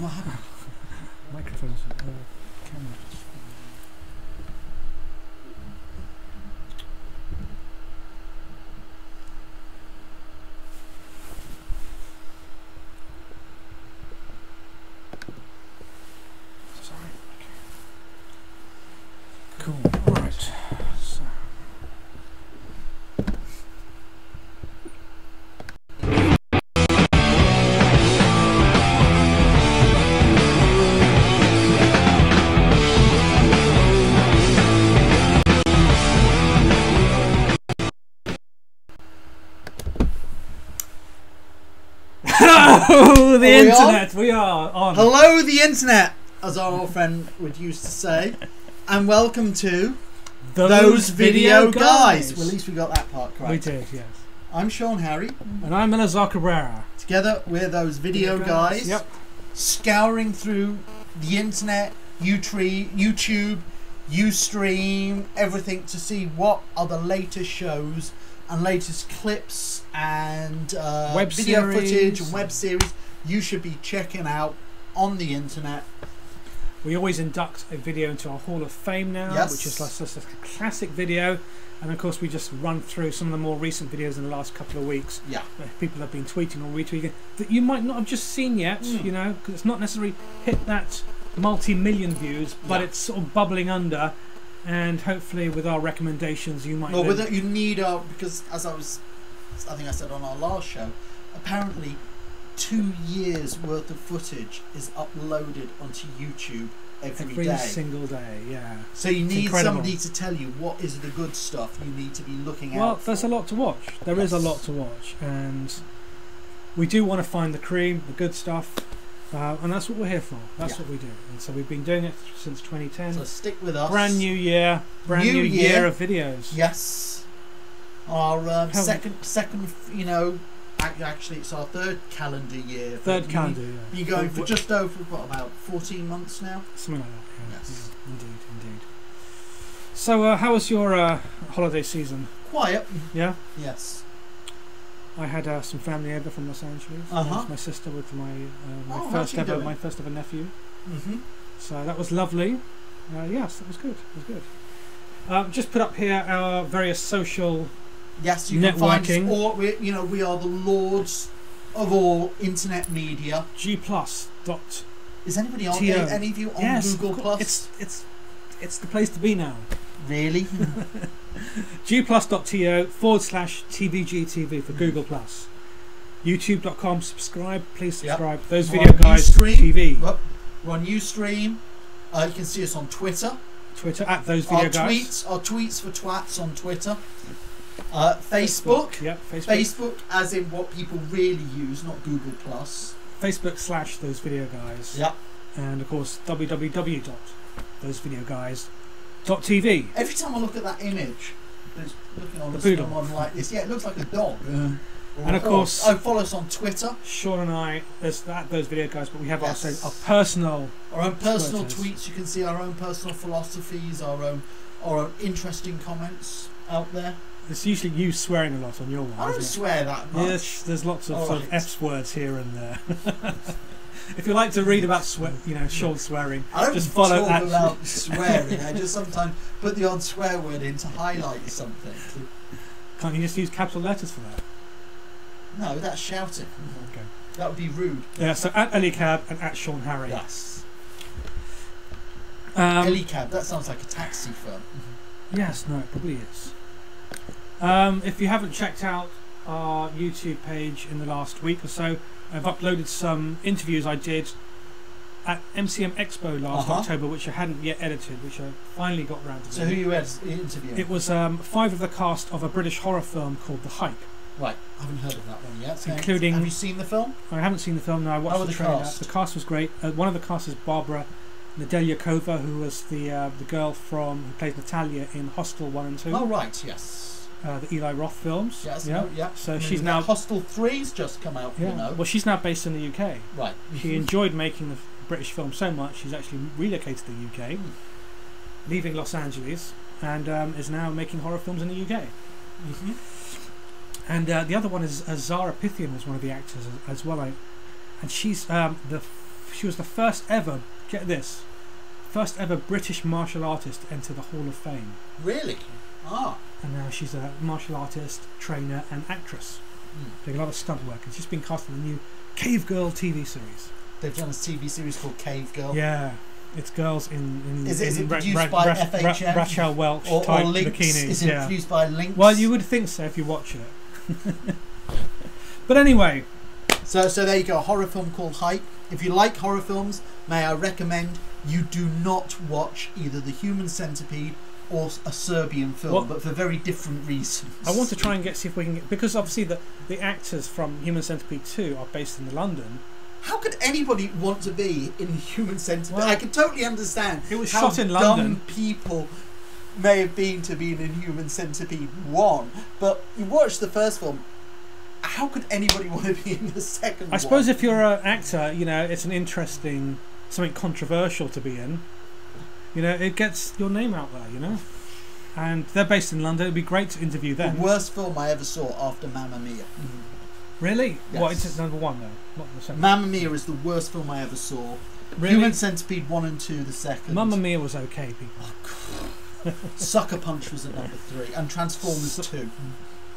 What happened? Microphones, cameras. Sorry. Cool. All right. So. Hello, the internet. We are on. Hello, the internet, as our old friend would used to say, and welcome to Those Video Guys. Well, at least we got that part correct. We did, yes. I'm Sean Harry, And I'm Elisar Cabrera. Together, we're Those Video Guys. Yep. Scouring through the internet, YouTube, Ustream, everything to see what are the latest shows and latest clips and web video series. footage and web series you should be checking out on the internet. We always induct a video into our Hall of Fame now, Yes. which is like a classic video. And of course, we just run through some of the more recent videos in the last couple of weeks. Yeah. Where people have been tweeting or retweeting that you might not have just seen yet, you know, because it's not necessarily hit that multi-million views, but it's sort of bubbling under. And hopefully, with our recommendations, you might. Well, with it, you need because as I think I said on our last show, apparently 2 years worth of footage is uploaded onto YouTube every day. Single day, yeah. So you It's need incredible. somebody to tell you what is the good stuff you need to be looking Well, out for. there's a lot to watch. There is a lot to watch, and we do want to find the cream, the good stuff, and that's what we're here for. That's what we do. And so we've been doing it since 2010. So stick with us. Brand new year, brand new year of videos. Yes. Our second, you know, actually it's our third calendar year. Third calendar year. You're going for just over, what, about 14 months now? Something like that, yeah. Yes. Yeah, indeed. So, how was your holiday season? Quiet. Yeah? Yes. I had some family over from Los Angeles. My sister with my first ever nephew. So that was lovely. Yes, that was good. It was good. Just put up here our various social. Yes, you networking. can find us all. We are the lords of all internet media. G plus dot. Is anybody on? TO. Any of you on Google Plus? It's the place to be now. Really? gplus.to/TVGTV for Google Plus. YouTube.com. Subscribe, please subscribe. Yep. Those Video Guys Ustream. TV. We're on Ustream. You can see us on Twitter. Twitter at Those Video Guys. Our tweets for twats on Twitter. Facebook. Yep, Facebook as in what people really use, not Google Plus. Facebook/Those Video Guys. Yep. And of course www.thosevideoguys.tv. Every time I look at that image, there's looking on The the poodle. someone like this. Yeah, it looks like a dog. And of course, follow us on Twitter. Sean and I, there's Those Video Guys, but we have also Yes. our personal Personal Twitters. tweets. You can see our own personal philosophies, our own interesting comments out there. It's usually you swearing a lot on your one. I don't isn't swear that it? much. Yes, there's lots of All sort of right. F words here and there. If you like to read about Sean swearing, I don't just follow talk that. about swearing. I just sometimes put the odd swear word in to highlight something. Can't you just use capital letters for that? No, that's shouting. Okay. That would be rude. Yeah, so at Elicab and at Sean Harry. Yes. Elicab, that sounds like a taxi firm. Yes, no, it probably is. If you haven't checked out our YouTube page in the last week or so, I've uploaded some interviews I did at MCM Expo last October, which I hadn't yet edited, which I finally got around to. So who you interviewing? It was 5 of the cast of a British horror film called The Hype. Right, I haven't heard of that one yet. Including, have you seen the film? I haven't seen the film. No, I watched the trailer. Cast? The cast was great. One of the cast is Barbara Nedelyakova, who was the girl who played Natalia in Hostel 1 and 2. Oh right, yes. The Eli Roth films. Yes, yeah. So she's now Hostel 3's just come out. Yeah. You know. Well, she's now based in the UK. Right. She enjoyed making the British film so much, she's actually relocated to the UK, leaving Los Angeles, and is now making horror films in the UK. And the other one is Zara Pythian was one of the actors as well. And she's the she was the first ever. Get this, first ever British martial artist to enter the Hall of Fame. Really? Ah. And now she's a martial artist, trainer, and actress. Doing a lot of stunt work. And she's been cast in the new Cave Girl TV series. They've done a TV series called Cave Girl. Yeah. It's girls in is it produced by FHM? Rachel Welch or type Lynx? bikinis. Is it produced by Lynx? Well, you would think so if you watch it. But anyway. So there you go, a horror film called Hype. If you like horror films, may I recommend you do not watch either The Human Centipede or a Serbian film, but for very different reasons. I want to try and see if we can get, because obviously the actors from Human Centipede 2 are based in London. How could anybody want to be in Human Centipede? Well, I can totally understand it was how shot in dumb London. People may have been to be in Human Centipede 1, but you watch the first film, how could anybody want to be in the second one? I suppose if you're an actor, you know, it's an interesting, something controversial to be in. You know, it gets your name out there, you know. And they're based in London. It'd be great to interview them. The worst film I ever saw after Mamma Mia. Really? Yes. What, it's number one though? Not the second. Mamma Mia is the worst film I ever saw. Really? Human Centipede 1 and 2 the second. Mamma Mia was okay, people. Sucker Punch was at number 3. And Transformers 2.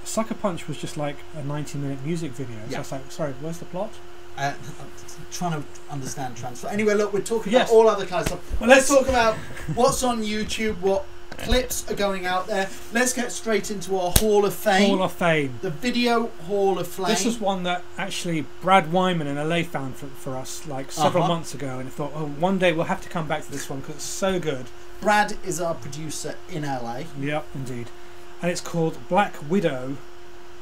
Sucker Punch was just like a 90-minute music video. So I was like, sorry, where's the plot? I'm trying to understand Transformers. Anyway, look, we're talking Yes. about all other kinds of stuff. Well, let's talk about what's on YouTube, what clips are going out there. Let's get straight into our Hall of Fame. Hall of Fame. The Video Hall of Fame. This was one that actually Brad Wyman in LA found for us like several months ago, and I thought, oh, one day we'll have to come back to this one because it's so good. Brad is our producer in LA. Yep, indeed. And it's called Black Widow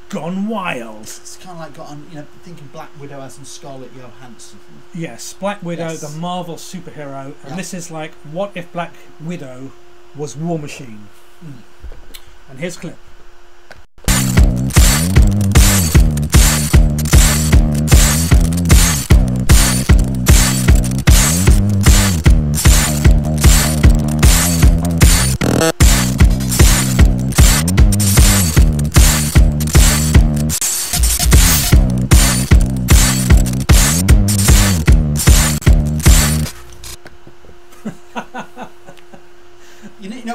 Gone Wild. It's kind of like got on, you know, thinking Black Widow as in Scarlett Johansson. Yes, Black Widow, Yes. the Marvel superhero, and this is like, what if Black Widow was War Machine? And here's a clip.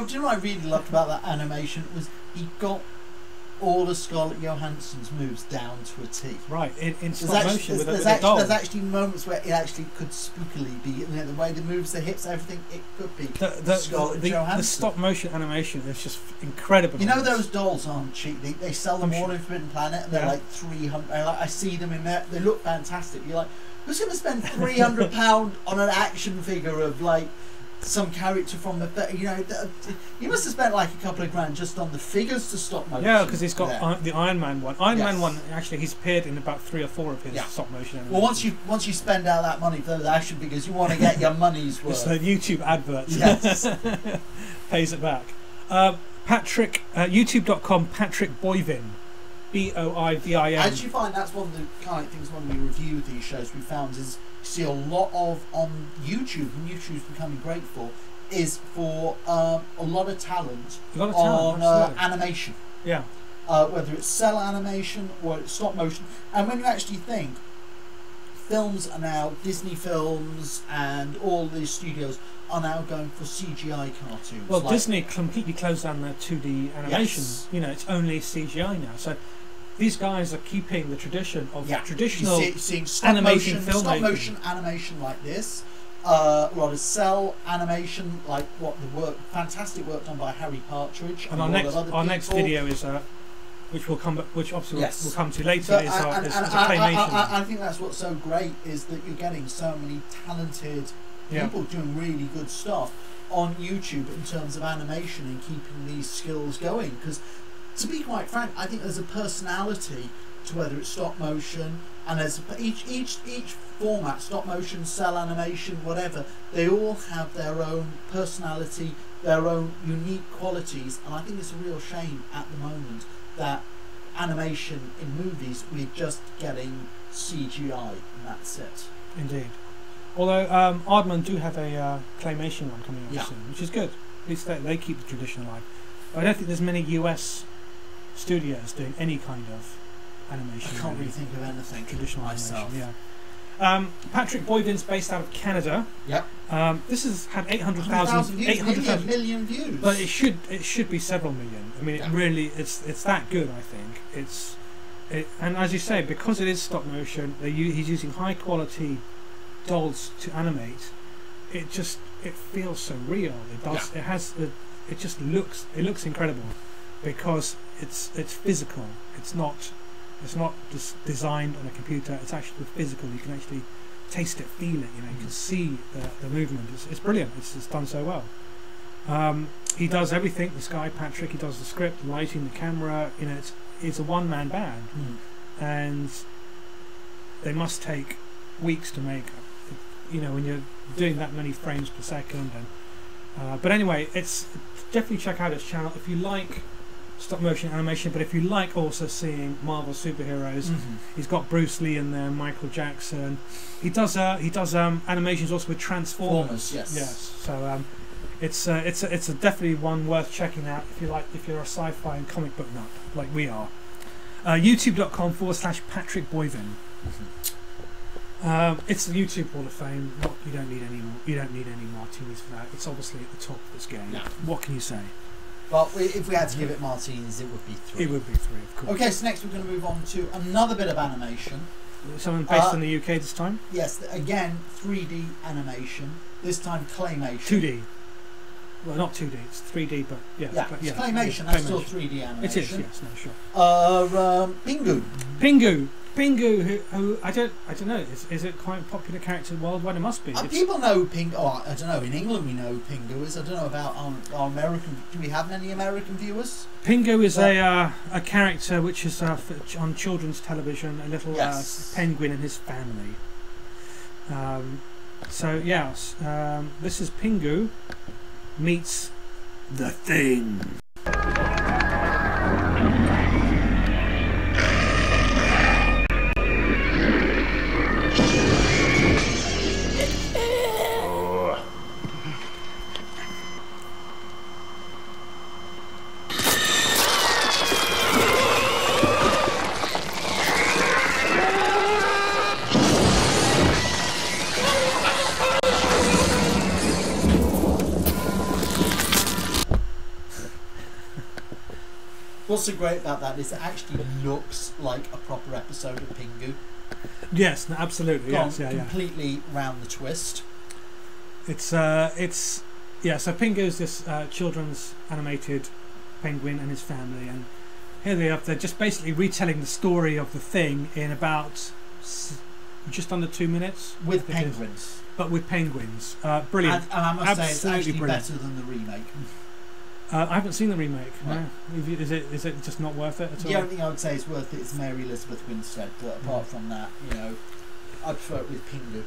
Do you know what I really loved about that animation? It was he got all of Scarlett Johansson's moves down to a T. Right, in stop motion with there's a doll. There's actually moments where it actually could spookily be, you know, the way the moves, the hips, everything, it could be Scarlett Johansson. The stop motion animation is just incredible. You know those dolls aren't cheap. They sell them all sure. in Forbidden Planet, and they're like 300. I see them in there. They look fantastic. You're like, who's going to spend £300 on an action figure of like some character from the, you know, you must have spent like a couple of grand just on the figures to stop motion. Yeah, because he's got the Iron Man one. Iron Man one, actually, he's appeared in about 3 or 4 of his stop motion animations. Well, once you spend out that money for those action figures, you want to get your money's worth. It's the YouTube adverts. Yes. Pays it back. Patrick, YouTube.com, Patrick Boivin. Boivin. I actually find that's one of the kind of things when we review these shows we found is you see a lot of on YouTube, and YouTube's becoming great for, is for a lot of talent on animation. Yeah. Whether it's cell animation or it's stop motion. And when you actually think, films are now, Disney films and all these studios are now going for CGI cartoons. Well, like Disney completely closed down their 2D animation. Yes. You know, it's only CGI now. So these guys are keeping the tradition of traditional animation filmmaking. Stop motion animation like this. A lot of cell animation, like fantastic work done by Harry Partridge. And our next video is which will come, which obviously we'll come to later. Is claymation. I think that's what's so great is that you're getting so many talented people doing really good stuff on YouTube in terms of animation and keeping these skills going. Because to be quite frank, I think there's a personality to whether it's stop motion, and there's each format, stop motion, cell animation, whatever, they all have their own personality, their own unique qualities, and I think it's a real shame at the moment that animation in movies, we're just getting CGI and that's it. Indeed. Although Aardman do have a claymation one coming up soon, which is good. At least they keep the tradition alive. But I don't think there's many US studios doing any kind of animation. I can't really think of anything traditional myself. Animation, Patrick Boyvin's based out of Canada. Yep. This has had 800,000 views. 800,000 million views. But it should be several million. I mean, it really it's that good. I think and as you say, because it is stop motion, he's using high quality dolls to animate. It feels so real. It does. Yeah. It looks incredible because it's physical. It's not just designed on a computer. It's actually physical. You can actually taste it, feel it. You know, you can see the movement. It's brilliant. It's done so well. He does everything. This guy Patrick. He does the script, the lighting, the camera. You know, it's a one-man band, and they must take weeks to make. You know, when you're doing that many frames per second, and but anyway, it's definitely check out his channel if you like stop motion animation. But if you like also seeing Marvel superheroes, he's got Bruce Lee in there, Michael Jackson. He does animations also with Transformers. Yes. So it's a definitely one worth checking out if you're a sci-fi and comic book nut like we are. YouTube.com/Patrick Boyvin. It's the YouTube Hall of Fame. You don't need any martinis for that. It's obviously at the top of this game. Yeah. What can you say? Well, if we had to give it martinis, it would be 3. It would be 3, of course. Okay, so next we're going to move on to another bit of animation. Something based in the UK this time? Yes, again 3D animation. This time claymation. 2D. Well, not 2D. It's 3D, but yeah. It's claymation. That's still 3D animation. It is. Yes. No. Sure. Pingu. Pingu, who I don't know. Is it quite a popular character worldwide? It must be. People know Pingu. Oh, I don't know. In England, we know Pingu is. I don't know about our American. Do we have any American viewers? Pingu is a character which is on children's television. A little penguin and his family. So yes, this is Pingu meets the Thing. What's so great about that is it actually looks like a proper episode of Pingu. Yes, no, absolutely. Completely round the twist. So Pingu is this children's animated penguin and his family, and here they're just basically retelling the story of the Thing in about just under 2 minutes with penguins. But with penguins, brilliant. And I must say, it's actually brilliant. Better than the remake. I haven't seen the remake. Right. No. Is it just not worth it at all? The only thing I would say is worth it is Mary Elizabeth Winstead, but apart from that, you know, I prefer it with Pingu.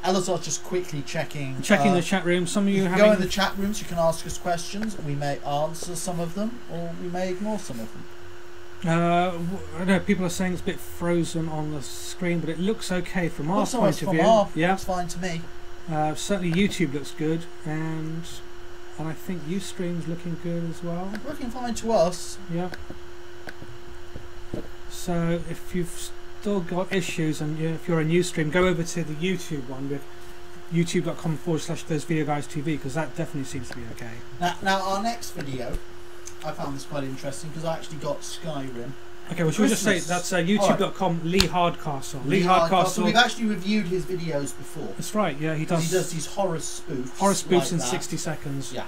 Elisar's just quickly checking the chat room. Some of you go in the chat rooms. You can ask us questions. We may answer some of them, or we may ignore some of them. I know people are saying it's a bit frozen on the screen, but it looks okay from our point of view. Looks fine to me. Certainly YouTube looks good, and I think Ustream's looking good as well. Looking fine to us. Yeah. So if you've still got issues, and if you're a Ustream, go over to the YouTube one with youtube.com/those video guys TV, because that definitely seems to be okay. Now our next video, I found this quite interesting because I actually got Skyrim. Okay, well, should we just say that's youtube.com Lee Hardcastle. Lee Hardcastle. We've actually reviewed his videos before. That's right, yeah, he does. He does these horror spoofs. Horror spoofs in 60 seconds. Yeah.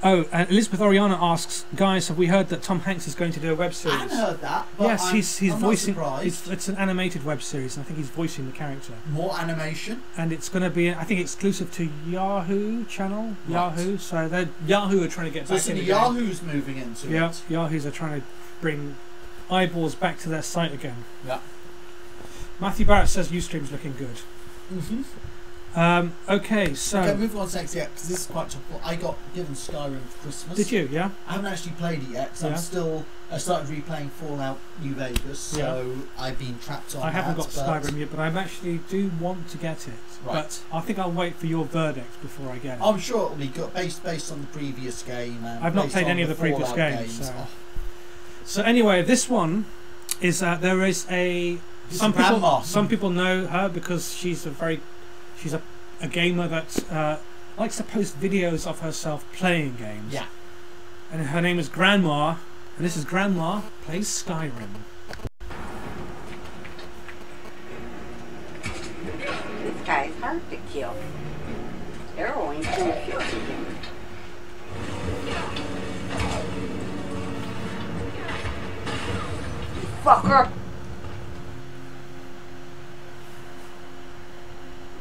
Oh, and Elizabeth Oriana asks, guys, have we heard that Tom Hanks is going to do a web series? I hadn't heard that. But yes, he's I'm voicing. Not surprised. It's an animated web series, and I think he's voicing the character. More animation. And it's going to be, I think, exclusive to Yahoo channel. Right. Yahoo. So Yahoo are trying to get back into Yahoo's moving into it. Yeah, Yahoo's are trying to bring eyeballs back to their site again. Yeah. Matthew Barrett says Ustream's looking good. Okay, so... Okay, move on to next, because this is quite topical. I got given Skyrim for Christmas. Did you, yeah? I haven't actually played it yet, because I started replaying Fallout New Vegas, so I've been trapped on I haven't got Skyrim yet, but I actually do want to get it. Right. But I think I'll wait for your verdict before I get it. I'm sure it'll be good, based on the previous game. And I've not played any of the previous games. So. So anyway, this one there is a some people know her because she's a gamer that likes to post videos of herself playing games. Yeah. And her name is Granma, and this is Granma Plays Skyrim. This guy's hard to kill. They're only too short. Fucker!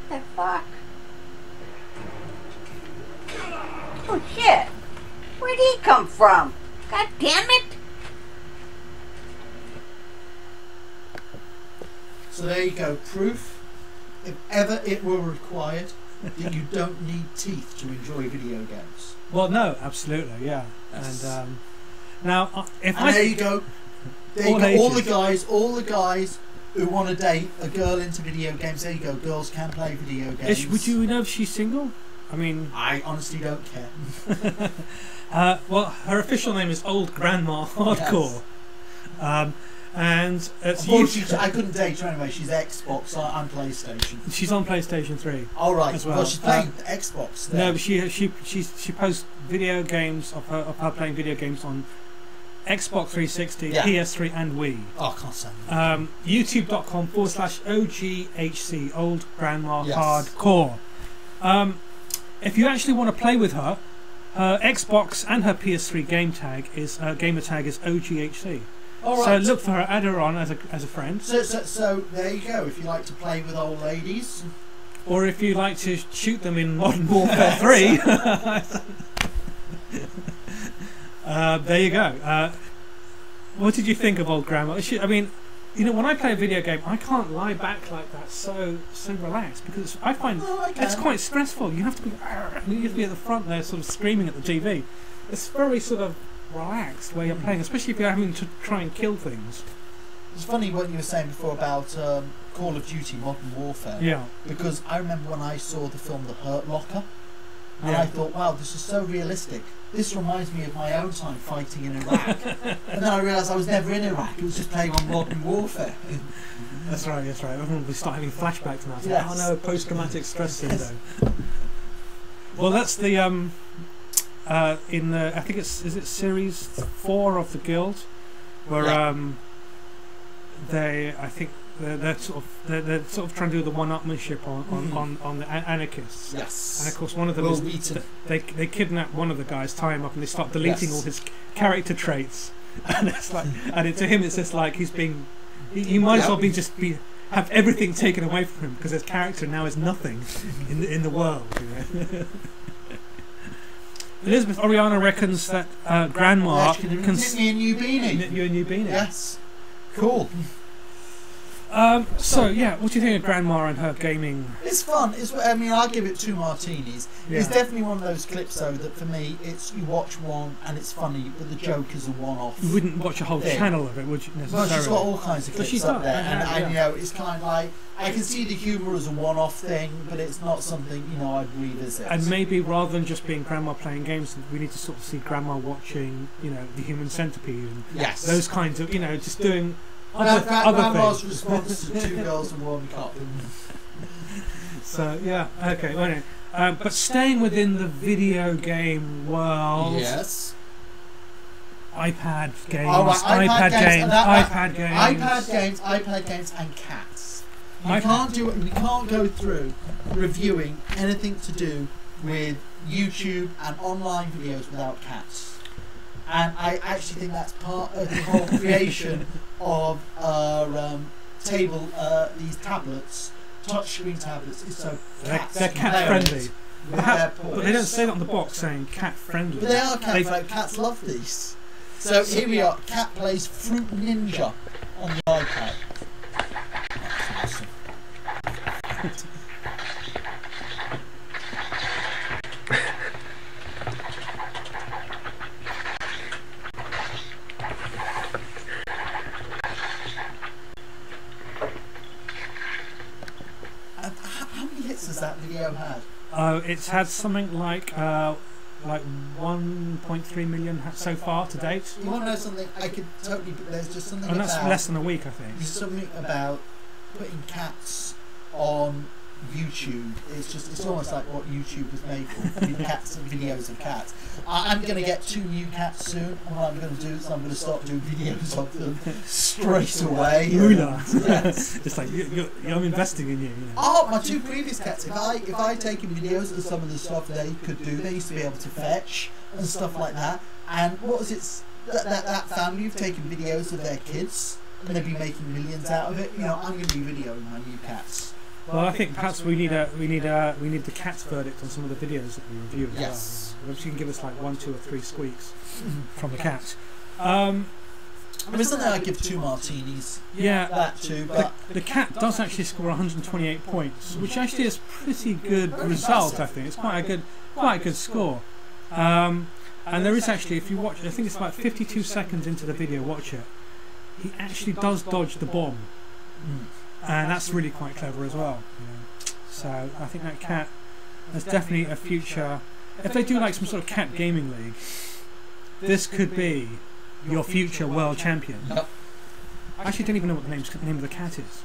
What the fuck? Oh shit! Where'd he come from? God damn it! So there you go, proof, if ever it were required, that you don't need teeth to enjoy video games. Well, no, absolutely, yeah. Yes. And now, there you go. There you go. All the guys who want to date a girl into video games. There you go. Girls can play video games. Would you know if she's single? I mean, I honestly don't care. Well, her official name is Old Grandma Hardcore. Yes. And it's unfortunately, I couldn't date her anyway. She's Xbox. I'm PlayStation. She's on PlayStation 3. All right. As well. Well, she's playing Xbox. There. No, but she posts video games of her playing video games on Xbox 360, Yeah. PS3, and Wii. Oh, I can't stand it. YouTube.com/OGHC, Old Grandma Yes. Hardcore. If you actually want to play with her, her Xbox and her PS3 gamer tag is OGHC. All right. So look for her, add her on as a friend. So there you go. If you like to play with old ladies, or if you like to shoot them in Modern Warfare 3, there you go. What did you think of Old Grandma? I mean, you know, when I play a video game, I can't lie back like that so relaxed, because I find it's quite stressful. You have to be at the front there, sort of screaming at the TV. It's very sort of relaxed where you're playing, especially if you're having to try and kill things. It's funny what you were saying before about Call of Duty Modern Warfare. Yeah. Because I remember when I saw the film The Hurt Locker, and Yeah. I thought, wow, this is so realistic. This reminds me of my own time fighting in Iraq. And then I realised I was never in Iraq. It was just playing on Modern Warfare. That's right. Everyone will start having flashbacks now. Yes. Oh no, post-traumatic stress syndrome. Well, that's the in the I think is it series 4 of the Guild, where they're sort of trying to do the one-upmanship on the anarchists. Yes. And of course, one of them they kidnap one of the guys, tie him up, and they start deleting all his character traits. And it's like, to him, it's just like he might as well have everything taken away from him, because his character now is nothing in the world. You know? Elizabeth Oriana reckons that Granma can knit me a new beanie. Knit you a new beanie. Yes. Cool. So yeah, what do you think of Granma and her gaming? It's fun. I mean, I'll give it 2 martinis. Yeah. It's definitely one of those clips, though, that for me, it's you watch one and it's funny, but the joke is a one-off. You wouldn't watch a whole channel of it, would you? Well, Necessarily? she's got all kinds of But clips she's up done, there, yeah. and you know, it's kind of like I can see the humour as a one-off thing, but it's not something I'd revisit. And maybe rather than just being Grandma playing games, we need to sort of see Grandma watching, the Human Centipede and those kinds of, just doing other Grandma's things. response to 2 girls and 1 cup. So yeah, okay. Well, anyway, but staying within the video game world. Yes. iPad games, right, iPad games, and cats. We can't go through reviewing anything to do with YouTube and online videos without cats. And I actually think that's part of the whole creation of these tablets, touchscreen tablets, is so cats they're cat friendly. But they don't say that on the box saying cat friendly. But they are cat friendly. Cats love these. So here we are. Cat plays Fruit Ninja on the iPad. That's awesome. How many hits has that video had? It's had something like like 1.3 million so far to date. You want to know something? I could totally. There's just something. And that's about, less than a week, I think. There's something about putting cats on YouTube. It's almost like what YouTube was made for. Cats and videos of cats. I'm going to get 2 new cats soon, and what I'm going to do is I'm going to start doing videos of them straight away. Yes. It's like I'm investing in you. You know. Oh, my 2 previous cats. If I taken videos of some of the stuff they could do, they used to be able to fetch and stuff like that. And what was it? That family have taken videos of their kids, and they've been making millions out of it. You know, I'm going to be videoing my new cats. Well, I think perhaps we need the cat's verdict on some of the videos that we review as yes. well. Perhaps you can give us like 1, 2, or 3 squeaks from the cat. Isn't there I give 2 martinis? Yeah, that too. But the cat does actually score 128 points, which actually is a pretty good result. I think it's quite a good score. And there is actually, if you watch, I think it's about 52 seconds into the video. Watch it. He actually does dodge the bomb. And that's really quite clever as well. You know. So I think that cat has definitely a future. If they do like some sort of cat gaming league, this could be your future world champion. Yep. I actually don't even know what the name of the cat is.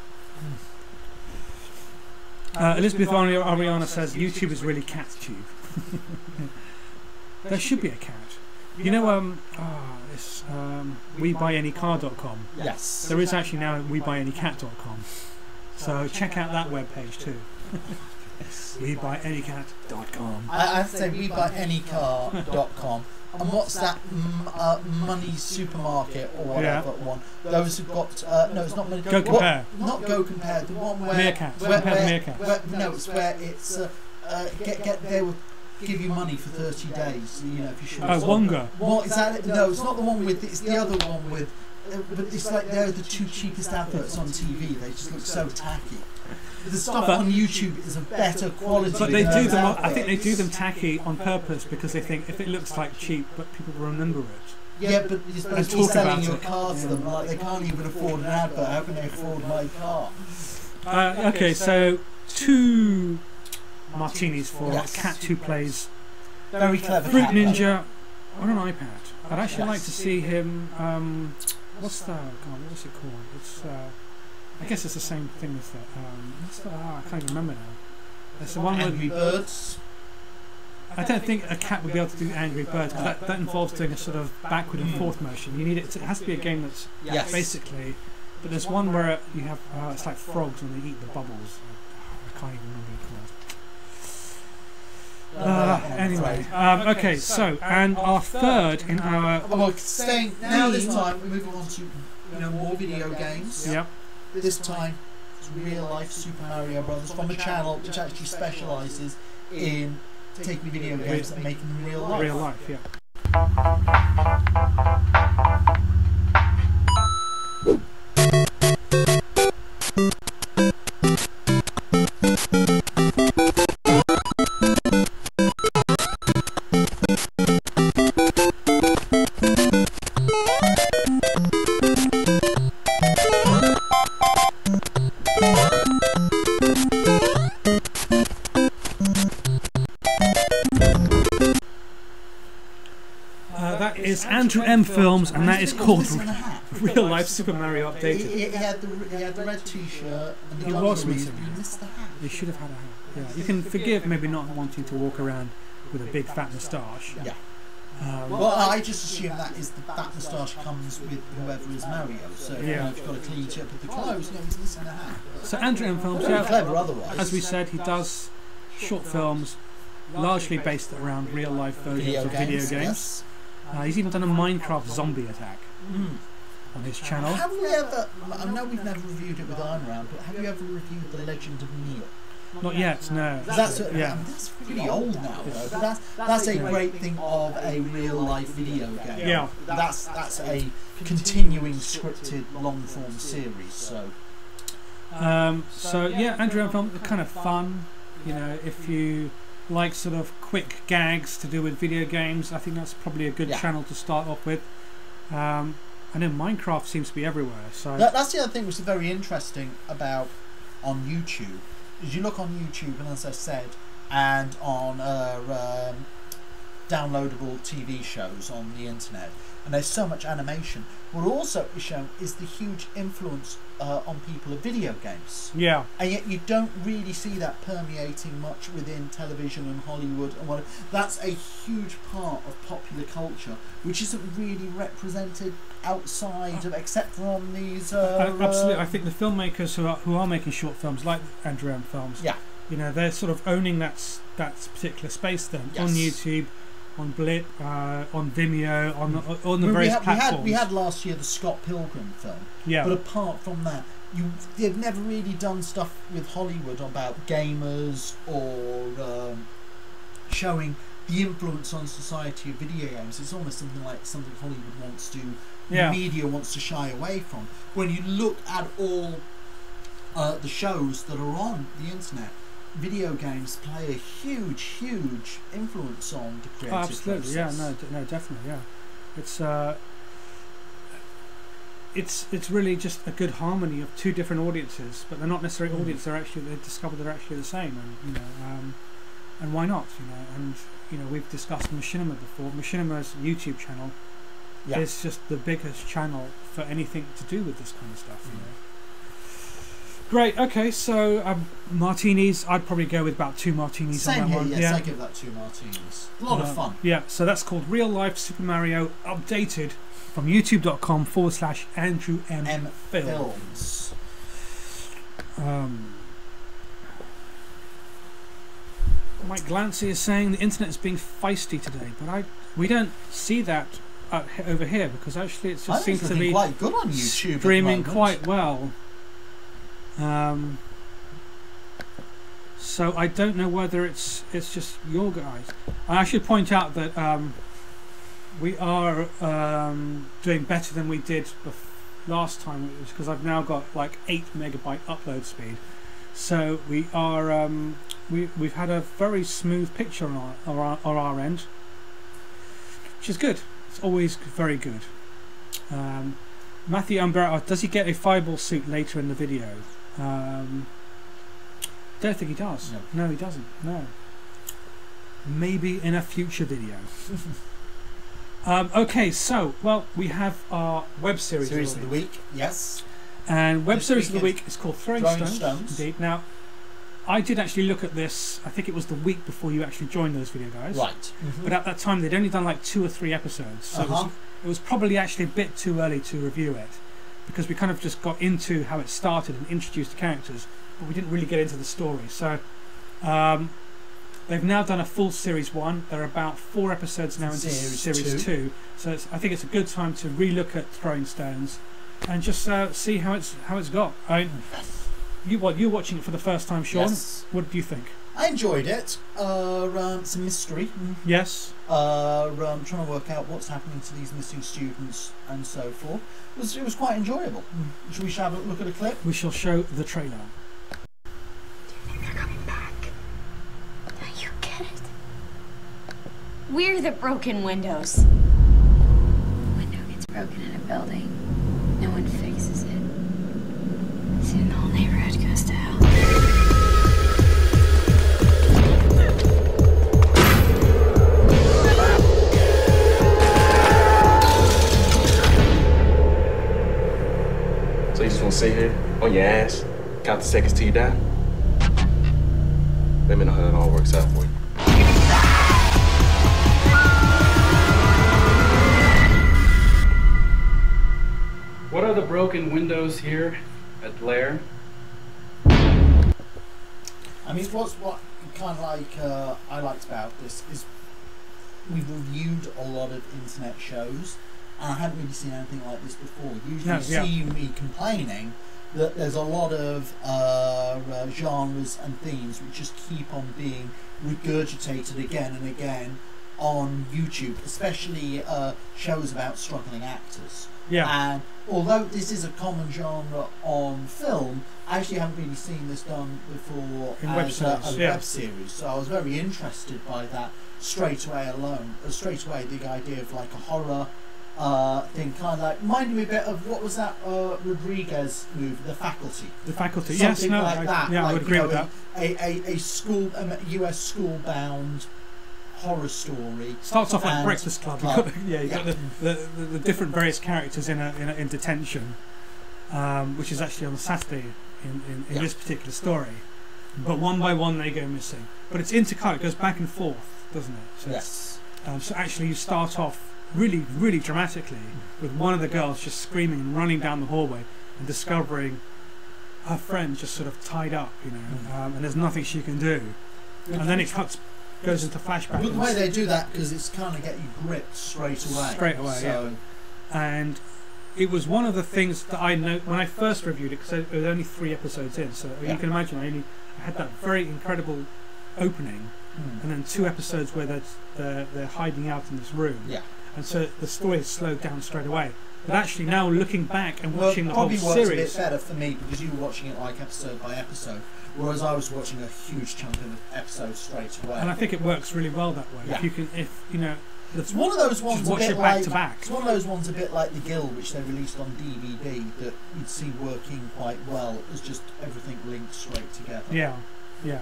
Elizabeth Ariana says YouTube is really cat tube. There should be a cat. You know, it's WeBuyAnyCar.com. yes. There is actually now WeBuyAnyCat.com. So check out that webpage too. WeBuyAnyCat.com. I have to say WeBuyAnyCar.com. And what's that money supermarket or whatever one? Those who've got no, it's not money. Go Compare. Not Go Compare. The one where Meerkat. Compare the Meerkat. No, it's where it's get they will give you money for 30 days. You know, if you should. Oh, Wonga. What is that? No, it's not the one with. It's the other one with. But it's like they're the 2 cheapest adverts on TV. They just look so tacky. The stuff on YouTube is of better quality. But they do them. I think they do them tacky on purpose because they think if it looks like cheap, but people will remember it. Yeah, but you're supposed to be talk selling about your it. car to them. Like they can't even afford an advert. How can they afford my car? Okay, so 2 martinis for Yes. Cat Who Plays Very clever. Fruit cat. Ninja on an iPad. I'd actually like to see him. What's the? God, what was it called? It's. I guess it's the same thing as that. What's the? I can't even remember now. It's the one Angry with. Birds. I don't think a cat would be able to do Angry Birds because that involves doing a sort of backward and forth motion. You need it. It has to be a game that's Yes. basically. But there's one where you have. It's like frogs and they eat the bubbles. I can't even remember what it's called. Anyway, okay. So, and our third in our. Well, staying now. This time we're moving on to more video games. Yep. This time it's real life Super Mario Brothers from a channel which actually specialises in taking video games and making them real life. Real life, yeah. That is Andrew M Films, and that is called Real Life Super Mario Updated. He had the red T-shirt. And the He was dungarees, missing but he it. missed the hat. They should have had a hat. Yeah, you can forgive maybe not wanting to walk around with a big fat moustache. Yeah. Well, I just assume that moustache comes with whoever is Mario. So Yeah. if you've got a clean tip with the clothes, he's missing the hat. So Andrew M Films, Very clever otherwise. as we said, he does short films largely based around real life versions of video games. Yes. He's even done a Minecraft zombie attack on his channel. Have we ever? I know we've never reviewed it with Iron Round, but have you ever reviewed The Legend of Neil? Not yet, no. That's Yeah. that's pretty old now, though. But that's a great thing of a real life video game. Yeah. That's a continuing scripted long form series. So So yeah, Andrew M Films, kind of fun. You know, if you like sort of quick gags to do with video games, I think that's probably a good channel to start off with. I know Minecraft seems to be everywhere, so that's the other thing which is very interesting about on YouTube. Is you look on YouTube, and as I said, and on downloadable TV shows on the internet, and there's so much animation. What also is shown is the huge influence on people of video games. Yeah. And yet you don't really see that permeating much within television and Hollywood and whatever. That's a huge part of popular culture, which isn't really represented outside of, except from these. Absolutely, I think the filmmakers who are making short films, like Andrew M. Films, yeah, you know, they're sort of owning that particular space then, yes, on YouTube, on Blip, on Vimeo, on the various platforms. We had last year the Scott Pilgrim film. Yeah. But apart from that, they've never really done stuff with Hollywood about gamers or showing the influence on society of video games. It's almost something Hollywood wants to, yeah, media wants to shy away from. When you look at all the shows that are on the internet, video games play a huge influence on the creative absolutely process. Yeah, no, definitely, yeah. It's really just a good harmony of two different audiences, but they're not necessarily audiences. They've discovered they're actually the same, and you know, and why not? You know, and you know, we've discussed Machinima before. Machinima's YouTube channel is just the biggest channel for anything to do with this kind of stuff. You know. Great. Okay, so martinis. I'd probably go with about 2 martinis. Same on that here. one. Yes, Yeah. I give that 2 martinis. A lot of fun. Yeah. So that's called Real Life Super Mario Updated from YouTube.com/Andrew M. Films. Mike Glancy is saying the internet is being feisty today, but we don't see that over here, because actually it just seems to be quite good on YouTube. Streaming quite well. So I don't know whether it's just your guys. I should point out that we are doing better than we did last time, because I've now got like 8 megabyte upload speed. So we are we've had a very smooth picture on our end, which is good. It's always very good. Matthew Umberto, does he get a fireball suit later in the video? Don't think he does. No, he doesn't. No. Maybe in a future video. Okay, so we have our web series of the week. Yes. And web series of the week is called Throwing Stones. Indeed. Now, I did actually look at this. I think it was the week before you actually joined those video guys. Right. But at that time, they'd only done like 2 or 3 episodes, so it was probably actually a bit too early to review it, because we kind of just got into how it started and introduced the characters, but we didn't really get into the story. So they've now done a full series 1. There are about 4 episodes now into series 2. So I think it's a good time to relook at Throwing Stones and just see how it's got. You're watching it for the first time, Sean. Yes. What do you think? I enjoyed it. It's a mystery. Yes. Trying to work out what's happening to these missing students and so forth. It was quite enjoyable. Should we have a look at a clip? We shall show the trailer. Do you think they're coming back? No, you get it. We're the broken windows. Window gets broken in a building. No one fixes it. Soon the whole neighborhood goes to hell. So you just want to sit here on your ass, count the seconds till you die? Let me know how that all works out for you. What are the broken windows here at Blair? I mean, what kind of like I liked about this is we've reviewed a lot of internet shows, and I hadn't really seen anything like this before. Usually you see me complaining that there's a lot of genres and themes which just keep on being regurgitated again and again on YouTube, especially shows about struggling actors. Yeah. And although this is a common genre on film, I actually haven't really seen this done before as a web series. So I was very interested by that straight away, the idea of like a horror thing, kind of like reminded me a bit of what was that Rodriguez movie, The Faculty. The Faculty, something yes, like that. Yeah, like, I would agree with that. A US school bound horror story. Starts off like And- Breakfast Club. You've got, yeah, you've got the different various characters in detention, which is actually on a Saturday in this particular story. But one by one they go missing. But it's intercut. It goes back and forth, doesn't it? So Yes. so actually you start off really, really dramatically with one of the girls just screaming and running down the hallway and discovering her friend just sort of tied up, you know, and there's nothing she can do. And then it goes into flashback. But the way they do that, because it's kind of get you gripped straight away. Straight away, so, And it was one of the things that I know when I first reviewed it, because it was only 3 episodes in, so you can imagine I had that very incredible opening, and then 2 episodes where they're hiding out in this room, and so the story is slowed down straight away. But actually now looking back and watching the whole probably works a series, bit better for me because you were watching it like episode by episode, whereas I was watching a huge chunk of the episode straight away. and I think it works really well that way. Yeah. If you know, It's one of those ones just a watch bit it back like, to back. It's one of those ones a bit like The Guild, which they released on DVD, that you'd see working quite well. It's just everything linked straight together. Yeah.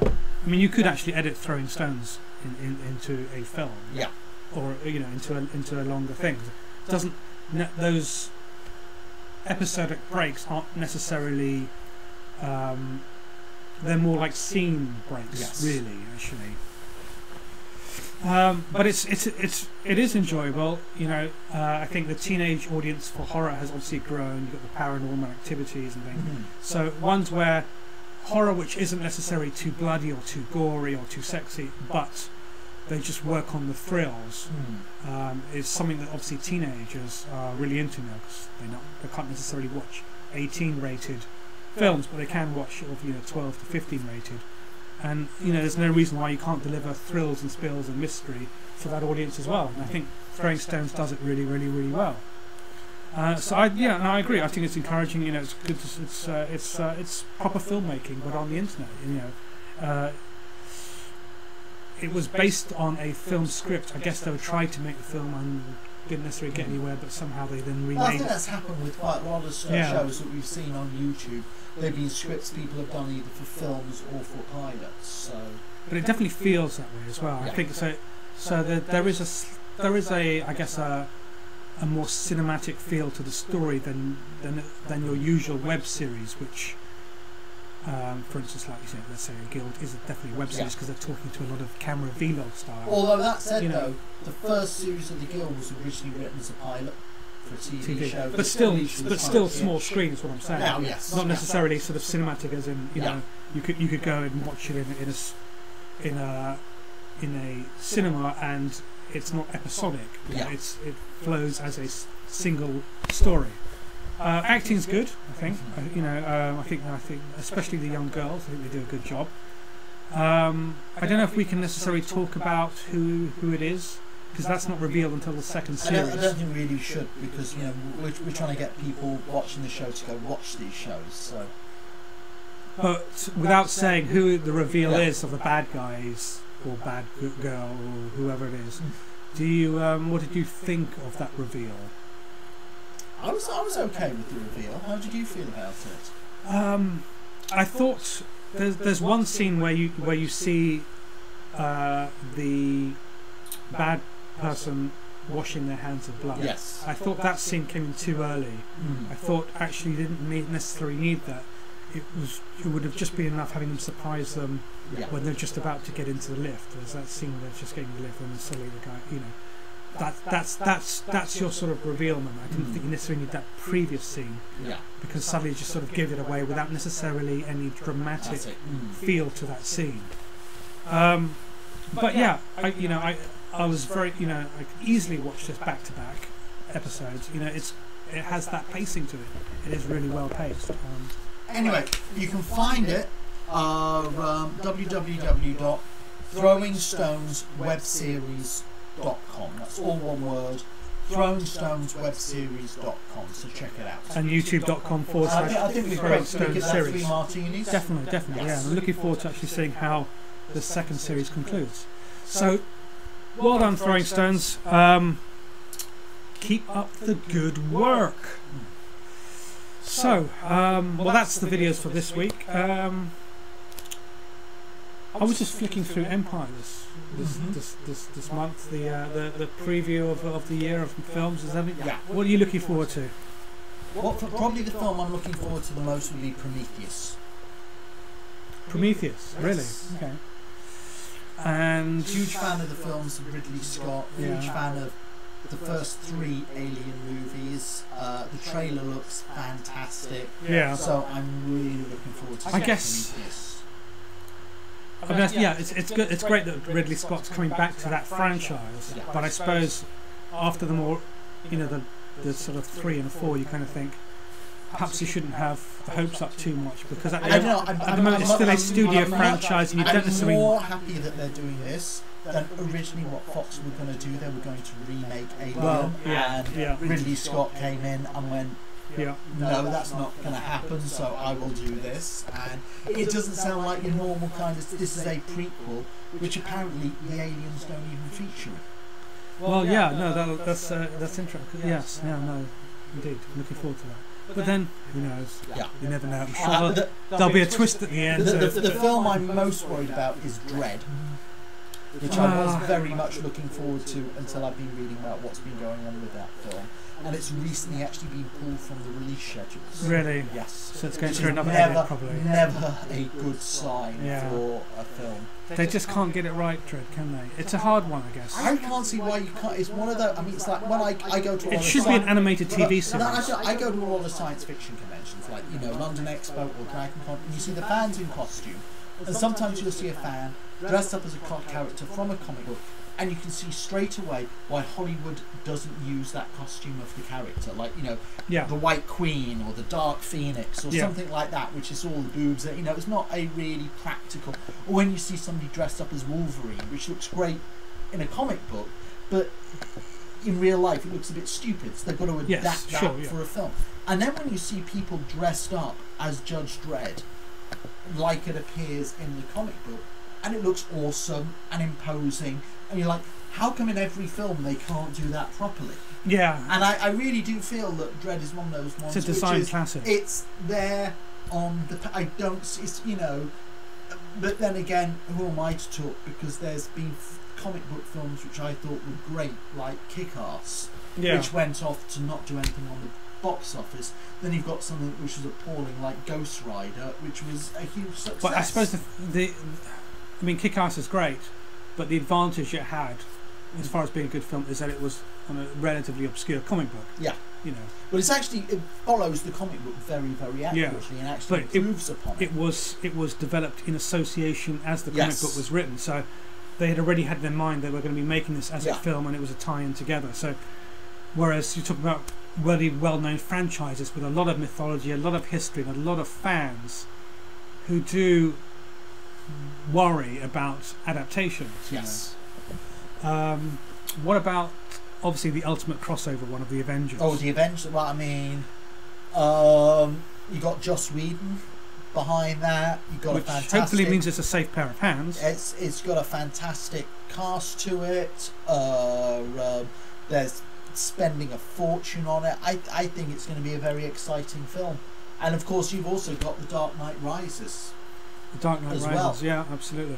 I mean, you could actually edit Throwing Stones into a film. Yeah. Or you know, into a longer thing. It doesn't those episodic breaks aren't necessarily. They're more like scene breaks, really, actually. But it is enjoyable. You know, I think the teenage audience for horror has obviously grown. You've got the paranormal activities and things. So ones where horror, which isn't necessarily too bloody or too gory or too sexy, but they just work on the thrills, is something that obviously teenagers are really into now, because they can't necessarily watch 18 rated films, but they can watch sort of, you know, 12 to 15 rated. And you know, there's no reason why you can't deliver thrills and spills and mystery for that audience as well. And I think Throwing Stones does it really, really, really well. So I agree. I think it's encouraging. You know, it's good. It's proper filmmaking, but on the internet. You know, it was based on a film script. I guess they were trying to make the film and didn't necessarily get anywhere, but somehow they then remade I think it. that's happened with quite a lot of shows that we've seen on YouTube. They've been scripts people have done either for films or for pilots. So, but it definitely feels that way as well. I think so. So there is a I guess a more cinematic feel to the story than your usual web series, which, for instance, like you said, let's say a Guild is definitely a web series because they're talking to a lot of camera vlog style. although that said, You know, though, the first series of The Guild was originally written as a pilot for a TV show, but still small screen is what I'm saying. Oh, yes. Not necessarily sort of cinematic, as in you know you could go and watch it in a cinema and it's not episodic. You know, it flows as a single story. Acting's good, I think. I think especially the young girls, I think they do a good job. I don't know if we can necessarily talk about who it is, because that's not revealed until the second series. I don't think we really should, because you know we're trying to get people watching the show to go watch these shows. So, but without saying who the reveal is of the bad guys or bad girl or whoever it is, do you what did you think of that reveal? I was okay with the reveal. How did you feel about it? I thought there's one scene where you see the bad person washing their hands of blood. Yes. I thought that scene came in too early. I thought actually you didn't necessarily need that. It would have just been enough having them surprise them when they're just about to get into the lift. There's that scene where they're just getting the lift and then suddenly the guy, you know, that's your sort of reveal moment. I didn't think you necessarily need that previous scene, because suddenly you just sort of give it away without necessarily any dramatic feel to that scene. But yeah, I was very, you know, I could easily watch this back to back episodes. You know, it has that pacing to it. It is really well paced. Anyway, you can find it www.throwingstoneswebseries.com. That's all one word. throwingstoneswebseries.com. So check it out. And youtube.com/. I think we've got Stone that series. 3 martinis. Definitely, yeah. I'm looking forward to actually seeing how the second series concludes. So, well done, Throwing Stones. Keep up the good work. So, well, that's the videos for this week. I was just flicking through Empire this month, the preview of the year of films. Is that it? Yeah. What are you looking forward to? Probably the film I'm looking forward to the most would be Prometheus. Prometheus, really? Yes. Okay. And Huge fan of the films of Ridley Scott. Yeah. Huge fan of the first 3 Alien movies. The trailer looks fantastic. yeah, So I'm really looking forward to I seeing guess- Prometheus. I mean, it's good. It's great that Ridley Scott's coming back to that franchise. Yeah. But I suppose after the more, the sort of 3 and 4, you kind of think perhaps you shouldn't have the hopes up too much, because at I don't know. the moment it's still a studio I'm not- franchise, and you don't I'm necessarily. more happy that they're doing this than originally what Fox were going to do. They were going to remake Alien, Well, yeah, and yeah. Ridley Scott came in and went, Yeah. no, that's not going to happen, so I will do this. And it doesn't sound like your normal kind of, this is a prequel, which apparently the aliens don't even feature. Well, yeah, no, that's interesting. Yes, yeah, no, indeed, I'm looking forward to that. But then, who knows? Yeah. You never know. I'm sure there'll be a twist at the end. The film I'm most worried about is Dread, which I was very much looking forward to until I've been reading about what's been going on with that film. And it's recently actually been pulled from the release schedules. Really? Yes. So it's going Which through is another never, edit, probably. never a good sign Yeah. for a film. They just can't get it right, Dread, can they? It's a hard one, I guess. I can't see why you can't. It's one of the. I mean, it's like when I go to. It should be an animated TV series. No, I go to all the science fiction conventions, like London Expo or DragonCon, and you see the fans in costume, and sometimes you'll see a fan dressed up as a character from a comic book, and you can see straight away why Hollywood doesn't use that costume of the character, like Yeah. the White Queen or the Dark Phoenix or Yeah. something like that, which is all the boobs. It's not a really practical. Or when you see somebody dressed up as Wolverine, which looks great in a comic book, but in real life it looks a bit stupid. So they've got to adapt Yes, that sure, yeah. for a film. And then when you see people dressed up as Judge Dredd, like it appears in the comic book, and it looks awesome and imposing, and you're like, how come in every film they can't do that properly? Yeah. And I really do feel that Dread is one of those ones. It's a design which is, classic. It's there on the. I don't. It's But then again, who am I to talk? Because there's been comic book films which I thought were great, like Kick-Ass, Yeah. which went off to not do anything on the box office. Then you've got something which was appalling, like Ghost Rider, which was a huge success. But I suppose I mean, Kick-Ass is great, but the advantage it had, as far as being a good film, is that it was on a relatively obscure comic book. Yeah. But it follows the comic book very, very accurately and actually But improves upon it. It was developed in association as the comic Yes. book was written, so they had already had in mind they were going to be making this as a Yeah. film, and it was a tie-in together. So, whereas you talk about really well-known franchises with a lot of mythology, a lot of history, and a lot of fans who do worry about adaptations. Yes. What about obviously the ultimate crossover one of the Avengers? Oh, the Avengers. Well, I mean, you got Joss Whedon behind that. You got which a fantastic. hopefully means it's a safe pair of hands. It's got a fantastic cast to it. There's spending a fortune on it. I think it's going to be a very exciting film. And of course, you've also got The Dark Knight Rises, The Dark Knight as Rises, well. yeah, absolutely.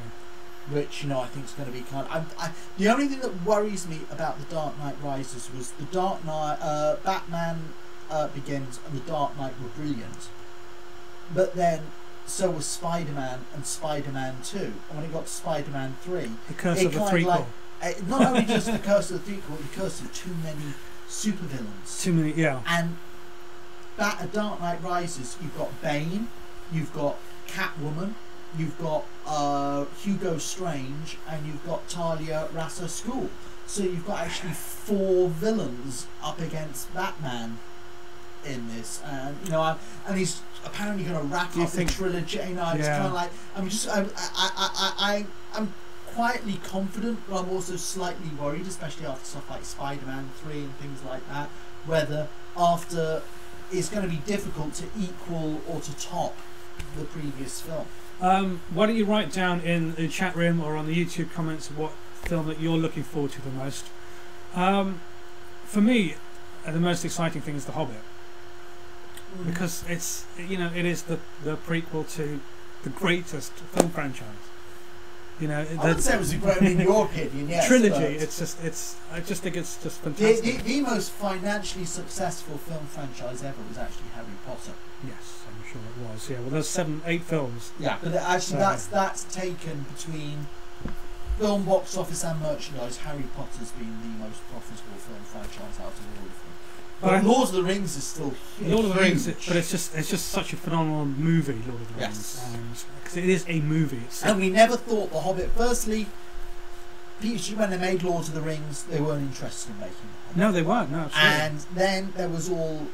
which I think is going to be kind of. The only thing that worries me about The Dark Knight Rises was The Dark Knight, Batman Begins, and The Dark Knight were brilliant, but then so was Spider-Man and Spider-Man 2. And when it got to Spider-Man 3, The Curse it of the kind of Threequel. not only just the curse of the threequel, but the curse of too many supervillains. Too many, yeah. And that Dark Knight Rises, you've got Bane, you've got Catwoman, you've got Hugo Strange, and you've got Talia Rasa Skul. So you've got actually 4 villains up against Batman in this, and and he's apparently going to wrap up the trilogy. It's kind of like I'm quietly confident, but I'm also slightly worried, especially after stuff like Spider-Man 3 and things like that, whether after it's going to be difficult to equal or to top the previous film. Why don't you write down in the chat room or on the YouTube comments what film that you're looking forward to the most? For me, the most exciting thing is The Hobbit, because it's it is the prequel to the greatest film franchise. You know, I wouldn't say it was a great, in your opinion, yes. trilogy. I just think it's just fantastic. The most financially successful film franchise ever was actually Harry Potter. Yes, I'm sure it was. Yeah, well, there's 8 films. Yeah, but actually, that's taken between film, box office, and merchandise. Harry Potter's been the most profitable film franchise out of all of them. But Lord of the Rings is still huge. Lord of the Rings, but it's just such a phenomenal movie, Lord of the Rings, because it is a movie. And we never thought The Hobbit. Firstly, when they made Lord of the Rings, they weren't interested in making The Hobbit. No, they weren't. No, absolutely. And then there was all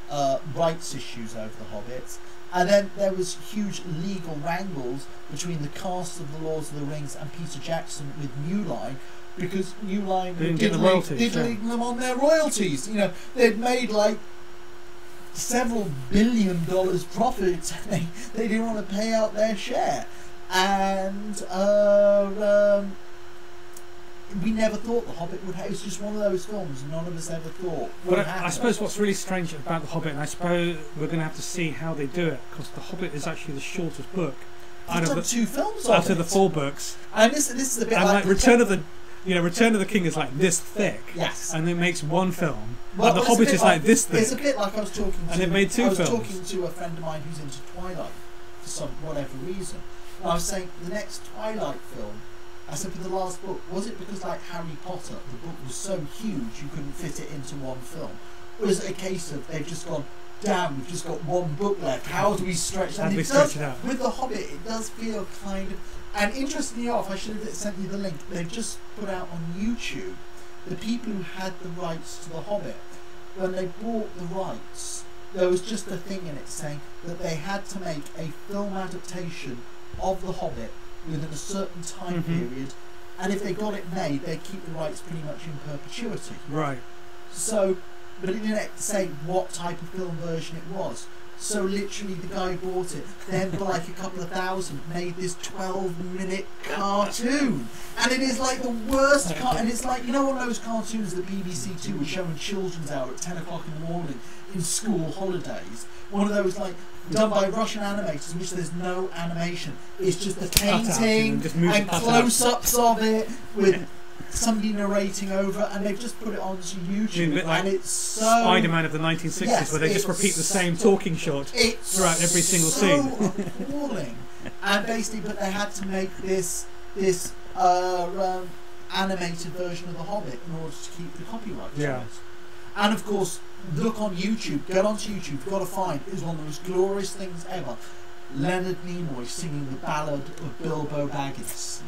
rights issues over The Hobbit. And then there was huge legal wrangles between the cast of The Lord of the Rings and Peter Jackson with New Line, because New Line were diddling them on their royalties. You know, they'd made like several $billion profit. They didn't want to pay out their share, and we never thought The Hobbit would. It was just one of those films none of us ever thought. But I suppose what's really strange about The Hobbit, and I suppose we're going to have to see how they do it, because The Hobbit is actually the shortest book out of the 2 films. Out of the 4 books, and this is a bit like Return of the King is like this thick. Yes. And it makes 1 film. And The Hobbit is like this thick. It's a bit like I was talking to. And it made 2 films. I was talking to a friend of mine who's into Twilight for whatever reason. And I was saying the next Twilight film. I said, for the last book, was it because like Harry Potter, the book was so huge you couldn't fit it into 1 film? Or is it a case of they've just gone, damn, we've just got 1 book left. How do we stretch that? Stretch it out? With The Hobbit, it does feel kind of. And interestingly enough, I should have sent you the link. They've just put out on YouTube the people who had the rights to The Hobbit. When they bought the rights, there was just a thing in it saying that they had to make a film adaptation of The Hobbit within a certain time period, and if they got it made, they'd keep the rights pretty much in perpetuity. Right. So, but it didn't say what type of film version it was. So literally the guy bought it, then for like a couple of thousand made this 12-minute cartoon. And it is like the worst and it's like, you know, one of those cartoons that BBC Two was showing children's hour at 10 o'clock in the morning in school holidays. One of those like done by Russian animators in which there's no animation. It's just the painting and close-ups of it with somebody narrating over, and they've just put it onto YouTube, like and it's so Spider-Man of the 1960s, where they just repeat the same talking shot throughout every single scene. Appalling. And basically, but they had to make this animated version of The Hobbit in order to keep the copyright to it. And of course, look on YouTube, get onto YouTube, you've got to find, it is one of the most glorious things ever. Leonard Nimoy singing the ballad of Bilbo Baggins.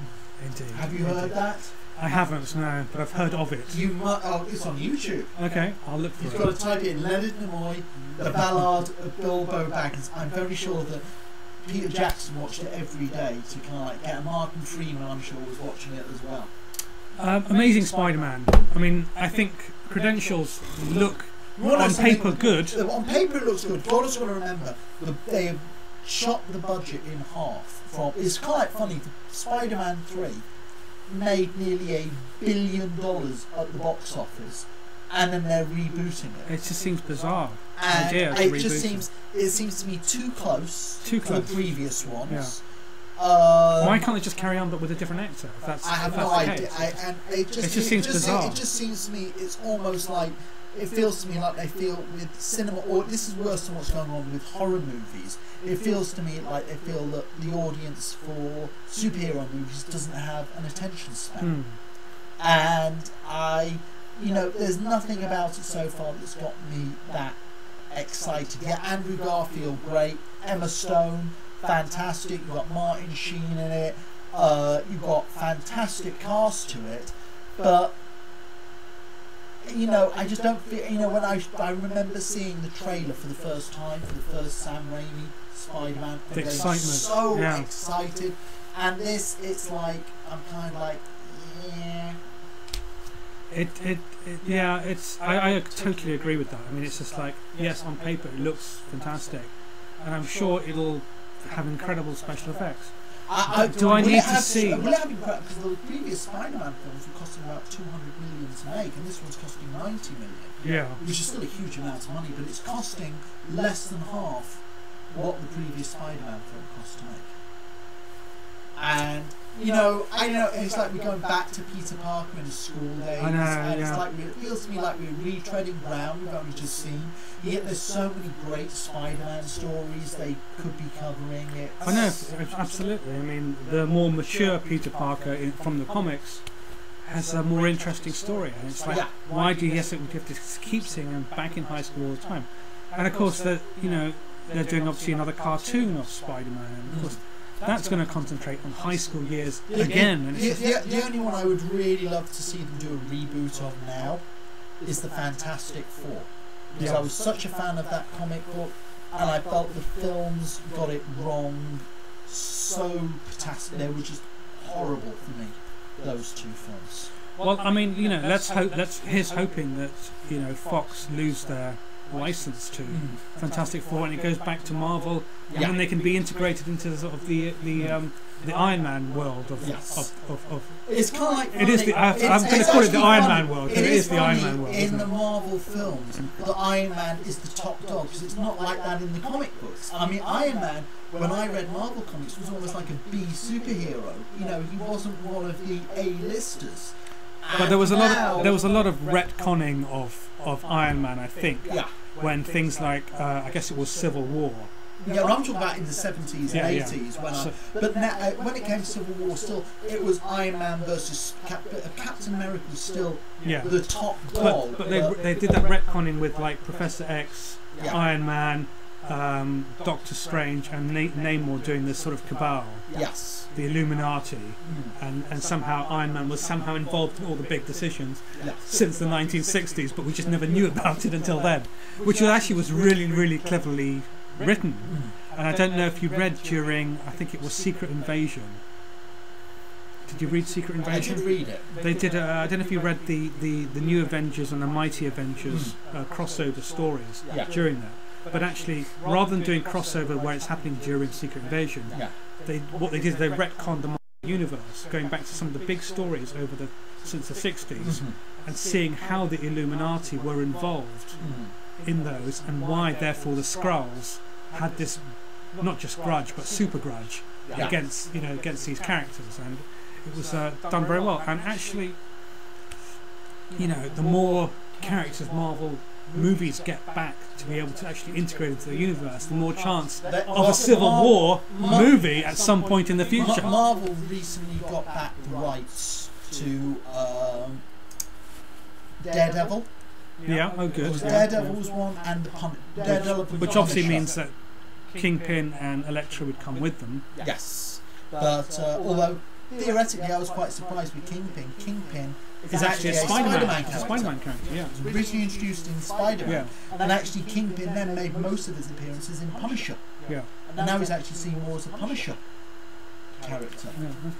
Indeed. Have you heard that? I haven't, no, but I've heard of it. You must. Oh, it's on YouTube. Okay, I'll look for it. You've got to type in Leonard Nimoy, the ballad of Bilbo Baggins. I'm very sure that Peter Jackson watched it every day to kind of like get. Martin Freeman, I'm sure, was watching it as well. Amazing Spider-Man. I mean, I think credentials look on paper good. On paper it looks good. You've also got to remember they have chopped the budget in half. It's quite funny. Spider-Man 3 made nearly $1 billion at the box office, and then they're rebooting it. It just seems bizarre. And it seems to me too close to the previous ones. Yeah. Why can't they just carry on but with a different actor? I have no idea. It just seems bizarre. It just seems to me it's almost like. It feels to me like they feel with cinema, or this is worse than what's going on with horror movies. It feels to me like they feel that the audience for superhero movies doesn't have an attention span. And there's nothing about it so far that's got me that excited. Yeah, Andrew Garfield, great. Emma Stone, fantastic. You've got Martin Sheen in it. You've got fantastic cast to it, but. I just don't feel. When I remember seeing the trailer for the first time for the first Sam Raimi Spider-Man, the excitement, so excited, and it's like I'm kind of like, I totally agree with that. I mean, it's just like, yes, on paper it looks fantastic, and I'm sure it'll have incredible special effects. Do I need to see? Will it have incredible? Because the previous Spider-Man films were costing about $200 million to make, and this one's costing $90 million. Yeah. Which is still a huge amount of money, but it's costing less than half what the previous Spider-Man film cost to make. And you know, I know it's like we're going back to Peter Parker in his school days, I know, and yeah. it's like it feels to me like we're retreading ground we've only just seen. Yet there's so many great Spider-Man stories they could be covering. I know, absolutely. I mean, the more mature Peter Parker from the comics has a more interesting story, and it's like, why do you have to keep seeing him back in high school all the time? And of course, they're doing obviously another cartoon of Spider-Man, and of course that's going to concentrate on high school years again. And the only one I would really love to see them do a reboot of now is the Fantastic Four, because I was such a fan of that comic book, and I felt the films got it wrong so fantastic. They were just horrible for me, those two films. Well, I mean, you know, here's hoping that Fox lose their license to Fantastic Four, and it goes back to Marvel, and then they can be integrated into sort of the Iron Man world of It's kind of like it is the I'm going to call it the Iron Man world. It is the Iron Man world. In the Marvel films, the Iron Man is the top dog, because it's not like that in the comic books. I mean, Iron Man, when I read Marvel comics, was almost like a B superhero. You know, he wasn't one of the A-listers. But there was a lot of retconning of Iron Man, I think, when things like I guess it was Civil War. Yeah, I'm talking about in the 70s and 80s. But now, when it came to Civil War, still it was Iron Man versus Captain America was still the top dog. But they did that retconning with like Professor X, Iron Man, Doctor Strange, and Namor doing this sort of cabal. Yes. The Illuminati, and somehow Iron Man was somehow involved in all the big decisions since the 1960s, but we just never knew about it until then, which actually was really, really cleverly written. And I don't know if you read during, I think it was Secret Invasion. Did you read Secret Invasion? I did read it. They did. I don't know if you read the New Avengers and the Mighty Avengers crossover stories during that. But actually, rather than doing crossover where it's happening during Secret Invasion, what they did is they retconned the Marvel universe, going back to some of the big stories since the 60s, and seeing how the Illuminati were involved in those, and why therefore the Skrulls had this not just grudge but super grudge against these characters, and it was done very well. And actually, the more characters Marvel movies get back to be able to actually integrate into the universe, the more chance of a Civil War movie at some point in the future. Marvel recently got back the rights to Daredevil. Yeah, oh good. Daredevil was one, and Daredevil, which obviously means that Kingpin and Elektra would come with them. Yes, but although theoretically I was quite surprised with Kingpin. Kingpin is actually a Spider-Man character. Yeah. It was originally introduced in Spider-Man, and actually Kingpin then made most of his appearances in Punisher. Yeah. And now he's actually seen more as a Punisher character.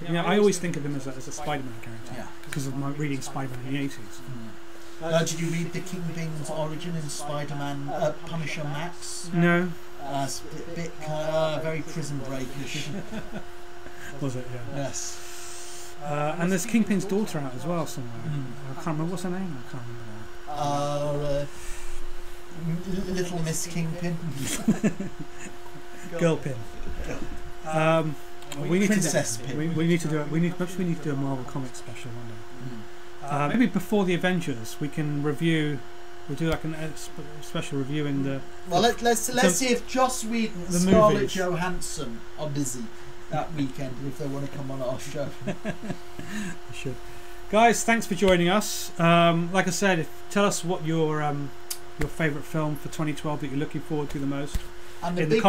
Yeah, I always think of him as a Spider-Man character because of my reading Spider-Man in the 80s. Did you read the Kingpin's origin in Spider-Man Punisher Max? No. It's a bit very Prison Break-ish. Was it? Yeah. Yes. And there's Kingpin's daughter out as well somewhere. I can't remember what's her name. I can't remember now. Little Miss Kingpin. Girl Pin. We need Princess Pin. We need to do a Marvel Comics special one day. Maybe before the Avengers, we can review. We'll do like a special reviewing the. Well, let's see if Joss Whedon and Scarlett Johansson are busy that weekend, if they want to come on our show. We should. Guys, thanks for joining us. Like I said, tell us what your favourite film for 2012 that you're looking forward to the most. And the big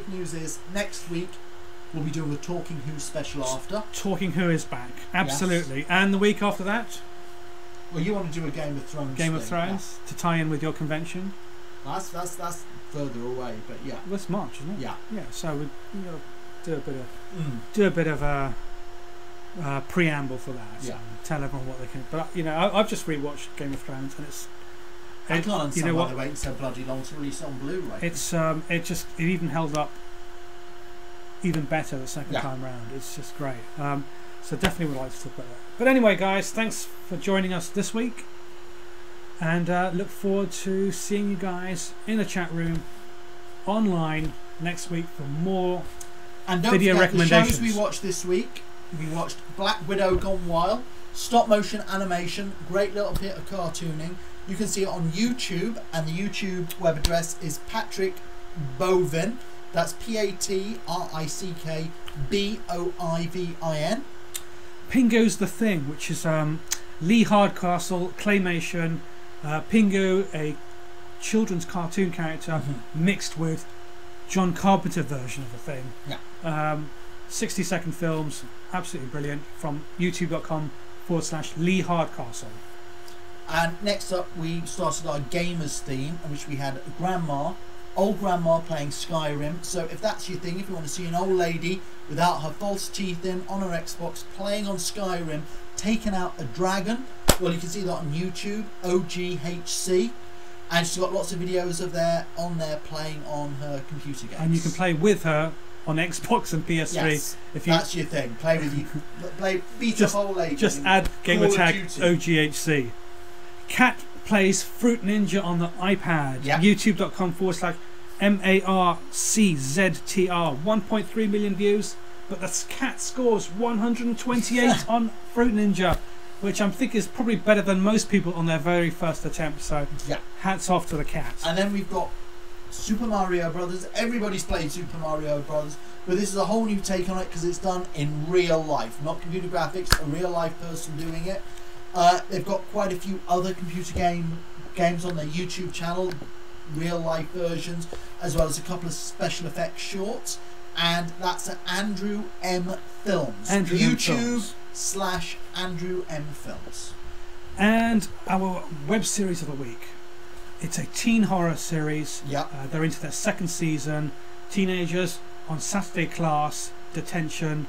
news is next week we'll be doing a Talking Who special after. Talking Who is back, absolutely. Yes. And the week after that? Well, you want to do a Game of Thrones. Game of Thrones to tie in with your convention. That's further away, but yeah. Well, it's March, isn't it? Yeah. Yeah. So we do a bit of a preamble for that. Yeah. And tell everyone what they can. But I've just rewatched Game of Thrones, and it's. I can't understand why they wait so bloody long to release it on Blu-ray. It's it even held up even better the second time round. It's just great. So definitely would like to talk about that. But anyway, guys, thanks for joining us this week, and look forward to seeing you guys in the chat room online next week for more And don't video forget the recommendations. shows we watched this week. We watched Black Widow Gone Wild, stop motion animation, great little bit of cartooning. You can see it on YouTube, and the YouTube web address is Patrick Bovin. That's PatrickBoivin. Pingu's The Thing, which is Lee Hardcastle claymation. Pingu, a children's cartoon character, mixed with John Carpenter version of The Thing. Yeah. 60-second films, absolutely brilliant, from youtube.com/Lee Hardcastle. And next up, we started our gamers theme, in which we had old grandma playing Skyrim. So if that's your thing, if you want to see an old lady without her false teeth in on her Xbox playing on Skyrim, taking out a dragon, well, you can see that on YouTube, OGHC. And she's got lots of videos of on there playing on her computer games. And you can play with her on Xbox and PS3. Yes, if you that's your thing. Play with you. Beat just, up old lady. Just add gamer tag OGHC. Cat plays Fruit Ninja on the iPad. Yep. YouTube.com/MARCZTR. 1.3 million views. But the cat scores 128 on Fruit Ninja, which I'm thinking is probably better than most people on their very first attempt. So yeah, hats off to the cat. And then we've got Super Mario Brothers. Everybody's played Super Mario Brothers, but this is a whole new take on it because it's done in real life, not computer graphics, a real life person doing it. They've got quite a few other computer games on their YouTube channel, real life versions, as well as a couple of special effects shorts. And that's at Andrew M Films. YouTube/Andrew M Films. And our web series of the week. It's a teen horror series. Yep. They're into their second season. Teenagers on Saturday class detention.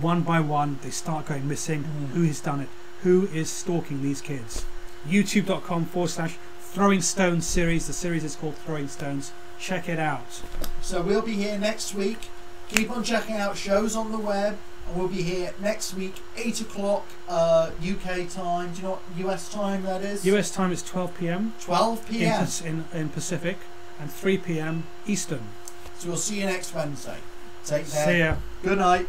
One by one, they start going missing. Who has done it? Who is stalking these kids? YouTube.com/Throwing Stones series. The series is called Throwing Stones. Check it out. So we'll be here next week. Keep on checking out shows on the web. And we'll be here next week, 8 o'clock UK time. Do you know what US time that is? US time is 12 p.m. 12 p.m. in Pacific, and 3 p.m. Eastern. So we'll see you next Wednesday. Take care. See ya. Good night.